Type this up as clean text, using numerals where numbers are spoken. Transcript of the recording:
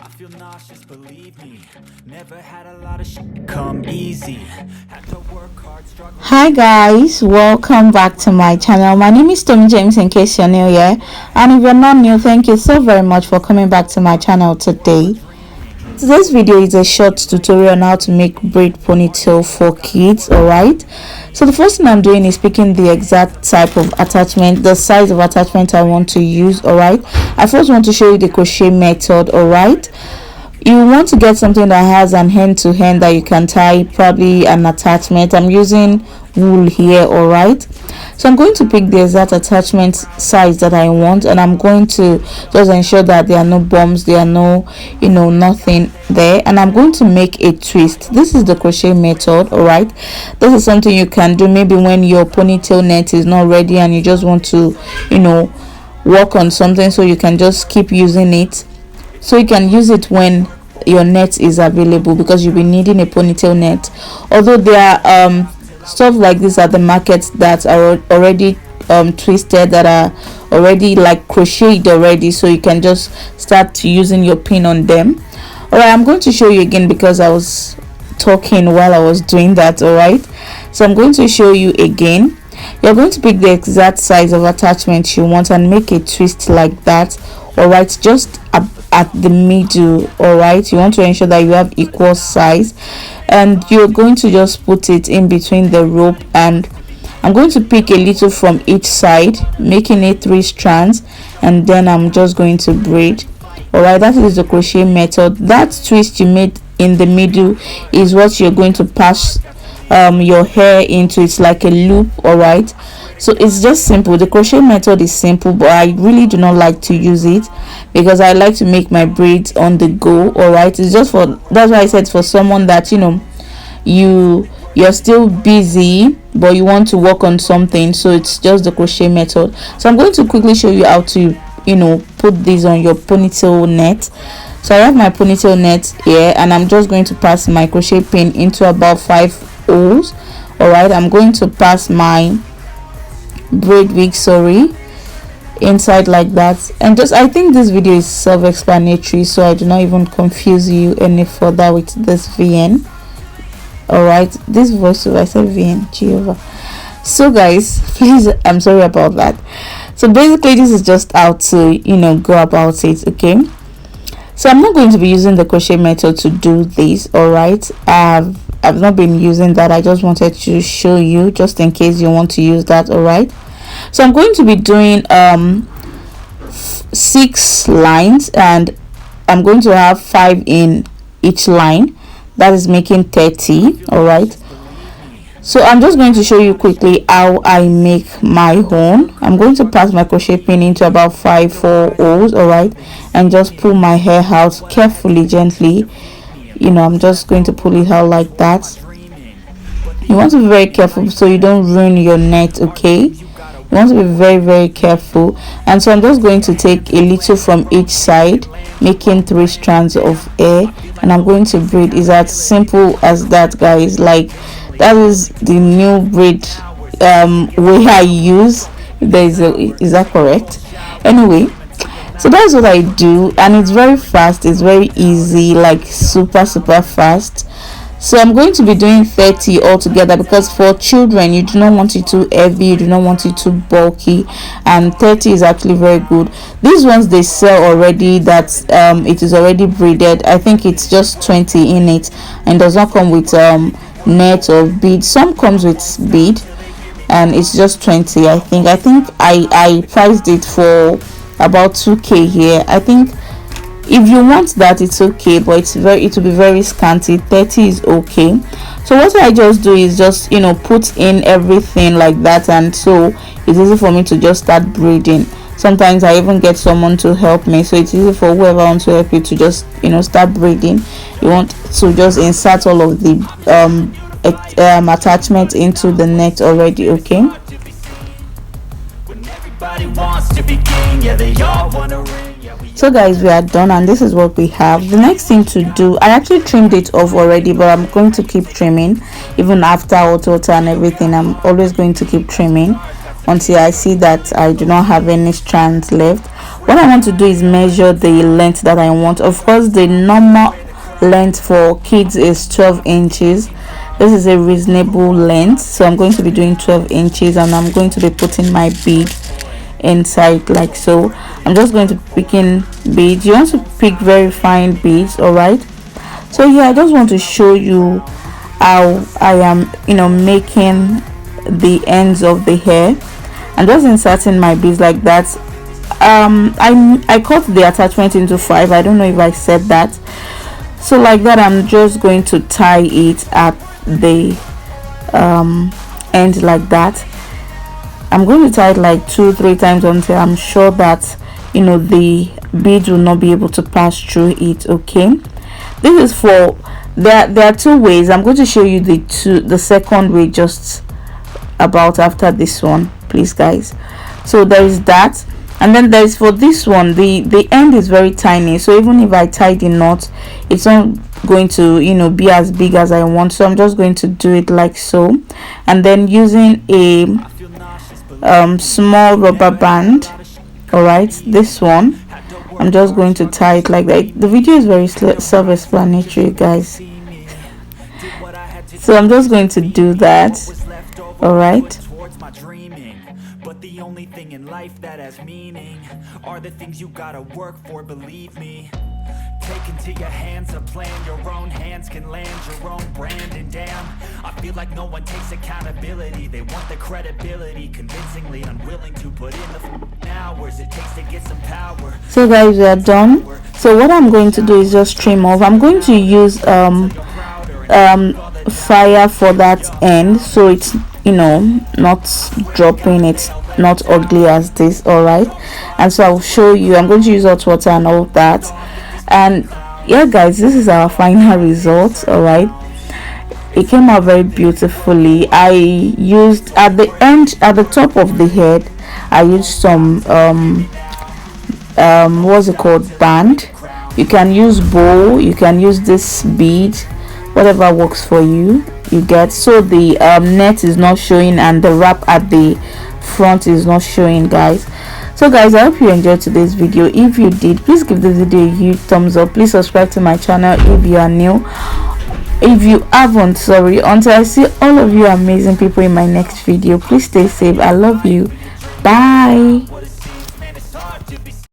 I feel nauseous, believe me. Never had a lot of shit come easy. Had to work hard, struggle. Hi guys, welcome back to my channel. My name is Tommy James in case you're new here, and if you're not new, thank you so very much for coming back to my channel today. Today's video is a short tutorial on how to make braid ponytail for kids. Alright, so the first thing I'm doing is picking the exact type of attachment, the size of attachment I want to use. Alright, I first want to show you the crochet method. Alright, you want to get something that has an end to end that you can tie, probably an attachment. I'm using wool here. Alright, so I'm going to pick the exact attachment size that I want, and I'm going to just ensure that there are no bumps, there are no nothing there, and I'm going to make a twist. This is the crochet method. Alright, this is something you can do maybe when your ponytail net is not ready and you just want to work on something, so you can just keep using it. So you can use it when your net is available, because you'll be needing a ponytail net. Although there are stuff like this at the market that are already twisted, that are already like crocheted already, so you can just start using your pin on them. Alright, I'm going to show you again because I was talking while I was doing that. Alright, so I'm going to show you again. You're going to pick the exact size of attachment you want and make a twist like that. Alright, just at the middle. Alright, you want to ensure that you have equal size, and you're going to just put it in between the rope, and I'm going to pick a little from each side, making it 3 strands, and then I'm just going to braid. Alright, that is the crochet method. That twist you made in the middle is what you're going to pass your hair into. It's like a loop. Alright, so it's just simple. The crochet method is simple, but I really do not like to use it because I like to make my braids on the go. Alright, it's just for, that's why I said, for someone that you're still busy but you want to work on something, so it's just the crochet method. So I'm going to quickly show you how to put this on your ponytail net. So I have my ponytail net here, and I'm just going to pass my crochet pin into about 5 holes. Alright, I'm going to pass my braid wig inside like that, and just, I think this video is self-explanatory, so I do not even confuse you any further with this VN. Alright, this voiceover, I said VN, Jehovah. So guys, please, I'm sorry about that. So basically this is just how to go about it. Okay, so I'm not going to be using the crochet method to do this. Alright, I've not been using that. I just wanted to show you just in case you want to use that. Alright, so I'm going to be doing 6 lines, and I'm going to have 5 in each line. That is making 30. Alright, so I'm just going to show you quickly how I make my own. I'm going to pass my crochet pin into about 4 holes. Alright, and just pull my hair out carefully, gently. I'm just going to pull it out like that. You want to be very careful so you don't ruin your net. Okay, you want to be very, very careful. And so I'm just going to take a little from each side, making 3 strands of hair, and I'm going to braid. It's as simple as that, guys. Like, that is the new braid way I use. Is that correct? Anyway, so that's what I do, and it's very fast, it's very easy, like super fast. So I'm going to be doing 30 altogether, because for children you do not want it too heavy, you do not want it too bulky, and 30 is actually very good. These ones they sell already, that it is already braided. I think it's just 20 in it, and does not come with net or bead. Some comes with bead, and it's just 20. I think I priced it for about 2k here. I think if you want that, it's okay, but it will be very scanty. 30 is okay. So what I just do is just put in everything like that, and so it's easy for me to just start braiding. Sometimes I even get someone to help me, so it's easy for whoever wants to help you to just start braiding. You want to just insert all of the attachments into the net already. Okay, so guys, we are done, and this is what we have. The next thing to do, I actually trimmed it off already, but I'm going to keep trimming even after auto and everything. I'm always going to keep trimming until I see that I do not have any strands left. what I want to do is measure the length that I want. Of course, the normal length for kids is 12 inches. This is a reasonable length, so I'm going to be doing 12 inches, and I'm going to be putting my bead inside like so. I'm just going to pick in beads. You want to pick very fine beads, all right? So yeah, I just want to show you how I am, making the ends of the hair. I'm just inserting my beads like that. I cut the attachment into 5. I don't know if I said that. So like that, I'm just going to tie it at the end like that. I'm going to tie it like 2-3 times until I'm sure that the bead will not be able to pass through it. Okay, this is for there are 2 ways. I'm going to show you the second way just about after this one, please guys. So there is that, and then there is for this one, the end is very tiny, so even if I tie the knot, it's not going to be as big as I want. So I'm just going to do it like so, and then using a small rubber band, all right, this one, I'm just going to tie it like that. The video is very self-explanatory, guys. So I'm just going to do that, all right. But the only thing in life that has meaning are the things you gotta work for, believe me. Take into your hands a plan, your own hands can land your own brand. And damn, I feel like no one takes accountability. They want the credibility, convincingly unwilling to put in the hours it takes to get some power. So guys, we are done. So what I'm going to do is just trim off. I'm going to use fire for that end, so it's not dropping, it's not ugly as this, all right? And so I'll show you. I'm going to use hot water and all that. And yeah guys, this is our final result, all right? It came out very beautifully. I used at the end, at the top of the head, I used some what's it called, band. You can use bow, you can use this bead, whatever works for you, you get. So the net is not showing and the wrap at the front is not showing, guys. So guys, I hope you enjoyed today's video. If you did, please give this video a huge thumbs up. Please subscribe to my channel if you are new. If you haven't, sorry. Until I see all of you amazing people in my next video, please stay safe. I love you. Bye.